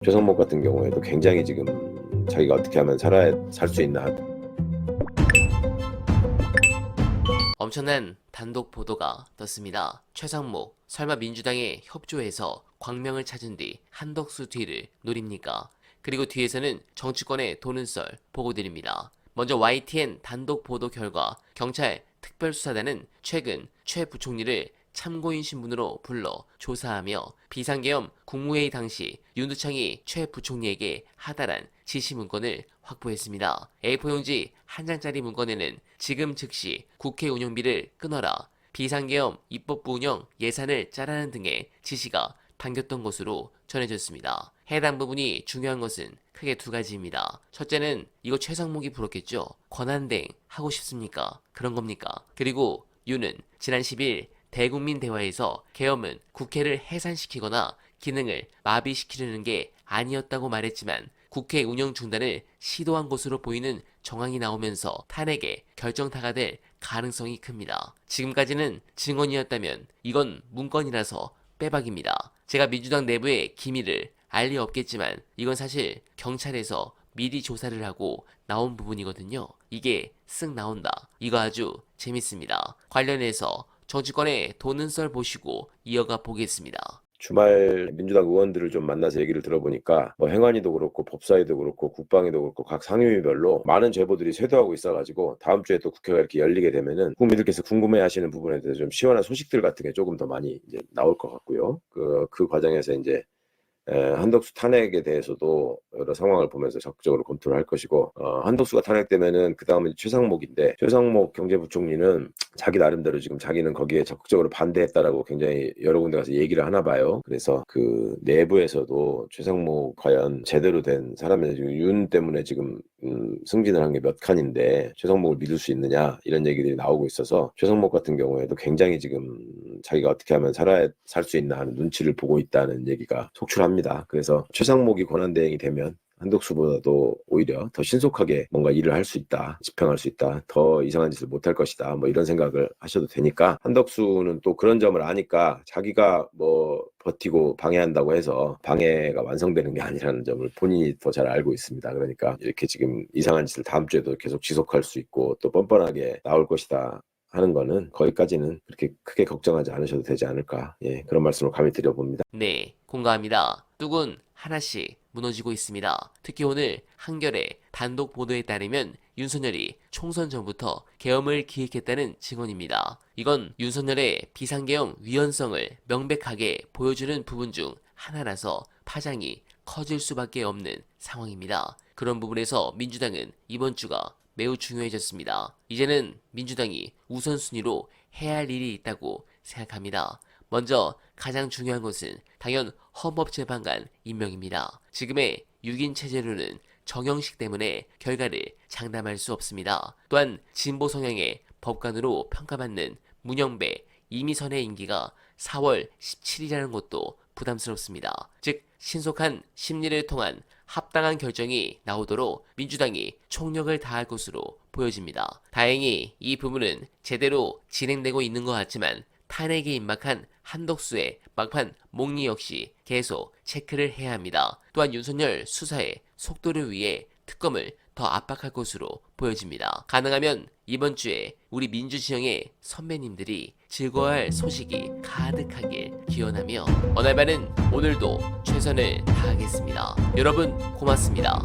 최성목 같은 경우에도 굉장히 지금 자기가 어떻게 하면 살 수 있나. 엄청난 단독 보도가 떴습니다. 최상목, 설마 민주당에 협조해서 광명을 찾은 뒤 한덕수 뒤를 노립니까? 그리고 뒤에서는 정치권에 도는 썰 보고드립니다. 먼저 YTN 단독 보도 결과 경찰 특별수사단은 최근 최 부총리를 참고인 신분으로 불러 조사하며 비상계엄 국무회의 당시 윤두창이 최 부총리에게 하달한 지시 문건을 확보했습니다. A4 용지 한 장짜리 문건에는 지금 즉시 국회 운영비를 끊어라, 비상계엄 입법부 운영 예산을 짜라는 등의 지시가 담겼던 것으로 전해졌습니다. 해당 부분이 중요한 것은 크게 두 가지입니다. 첫째는 이거 최상목이 불었겠죠. 권한대행 하고 싶습니까? 그런 겁니까? 그리고 윤은 지난 10일 대국민 대화에서 계엄은 국회를 해산시키거나 기능을 마비시키려는 게 아니었다고 말했지만 국회 운영 중단을 시도한 것으로 보이는 정황이 나오면서 탄핵에 결정타가 될 가능성이 큽니다. 지금까지는 증언이었다면 이건 문건이라서 빼박입니다. 제가 민주당 내부의 기밀을 알 리 없겠지만 이건 사실 경찰에서 미리 조사를 하고 나온 부분이거든요. 이게 쓱 나온다. 이거 아주 재밌습니다. 관련해서 정치권에 도는 썰 보시고 이어가 보겠습니다. 주말 민주당 의원들을 좀 만나서 얘기를 들어보니까 뭐 행안위도 그렇고 법사위도 그렇고 국방위도 그렇고 각 상임위별로 많은 제보들이 쇄도하고 있어가지고 다음 주에 또 국회가 이렇게 열리게 되면은 국민들께서 궁금해하시는 부분에 대해서 좀 시원한 소식들 같은 게 조금 더 많이 이제 나올 것 같고요. 그 과정에서 이제 한덕수 탄핵에 대해서도 여러 상황을 보면서 적극적으로 검토를 할 것이고, 한덕수가 탄핵되면은 그 다음은 최상목인데, 최상목 경제부총리는 자기 나름대로 지금 자기는 거기에 적극적으로 반대했다라고 굉장히 여러 군데 가서 얘기를 하나 봐요. 그래서 그 내부에서도 최상목 과연 제대로 된 사람이냐, 지금 윤 때문에 지금 승진을 한 게 몇 칸인데 최상목을 믿을 수 있느냐 이런 얘기들이 나오고 있어서 최상목 같은 경우에도 굉장히 지금 자기가 어떻게 하면 살 수 있나 하는 눈치를 보고 있다는 얘기가 속출합니다. 그래서 최상목이 권한대행이 되면 한덕수보다도 오히려 더 신속하게 뭔가 일을 할 수 있다, 집행할 수 있다, 더 이상한 짓을 못할 것이다, 뭐 이런 생각을 하셔도 되니까, 한덕수는 또 그런 점을 아니까 자기가 뭐 버티고 방해한다고 해서 방해가 완성되는 게 아니라는 점을 본인이 더 잘 알고 있습니다. 그러니까 이렇게 지금 이상한 짓을 다음 주에도 계속 지속할 수 있고 또 뻔뻔하게 나올 것이다 하는 거는 거기까지는 그렇게 크게 걱정하지 않으셔도 되지 않을까, 예, 그런 말씀을 감히 드려봅니다. 네, 공감합니다. 뚝은 하나씩 무너지고 있습니다. 특히 오늘 한겨레 단독 보도에 따르면 윤석열이 총선 전부터 계엄을 기획했다는 증언입니다. 이건 윤석열의 비상계엄 위헌성을 명백하게 보여주는 부분 중 하나라서 파장이 커질 수밖에 없는 상황입니다. 그런 부분에서 민주당은 이번 주가 매우 중요해졌습니다. 이제는 민주당이 우선순위로 해야 할 일이 있다고 생각합니다. 먼저 가장 중요한 것은 당연 헌법재판관 임명입니다. 지금의 6인 체제로는 정형식 때문에 결과를 장담할 수 없습니다. 또한 진보 성향의 법관으로 평가받는 문영배, 이미선의 임기가 4월 17일이라는 것도 부담스럽습니다. 즉 신속한 심리를 통한 합당한 결정이 나오도록 민주당이 총력을 다할 것으로 보여집니다. 다행히 이 부분은 제대로 진행되고 있는 것 같지만 탄핵에 임박한 한덕수의 막판 목리 역시 계속 체크를 해야 합니다. 또한 윤석열 수사의 속도를 위해 특검을 더 압박할 것으로 보여집니다. 가능하면 이번 주에 우리 민주지형의 선배님들이 즐거워할 소식이 가득하길 기원하며 어날바는 오늘도 최선을 다하겠습니다. 여러분 고맙습니다.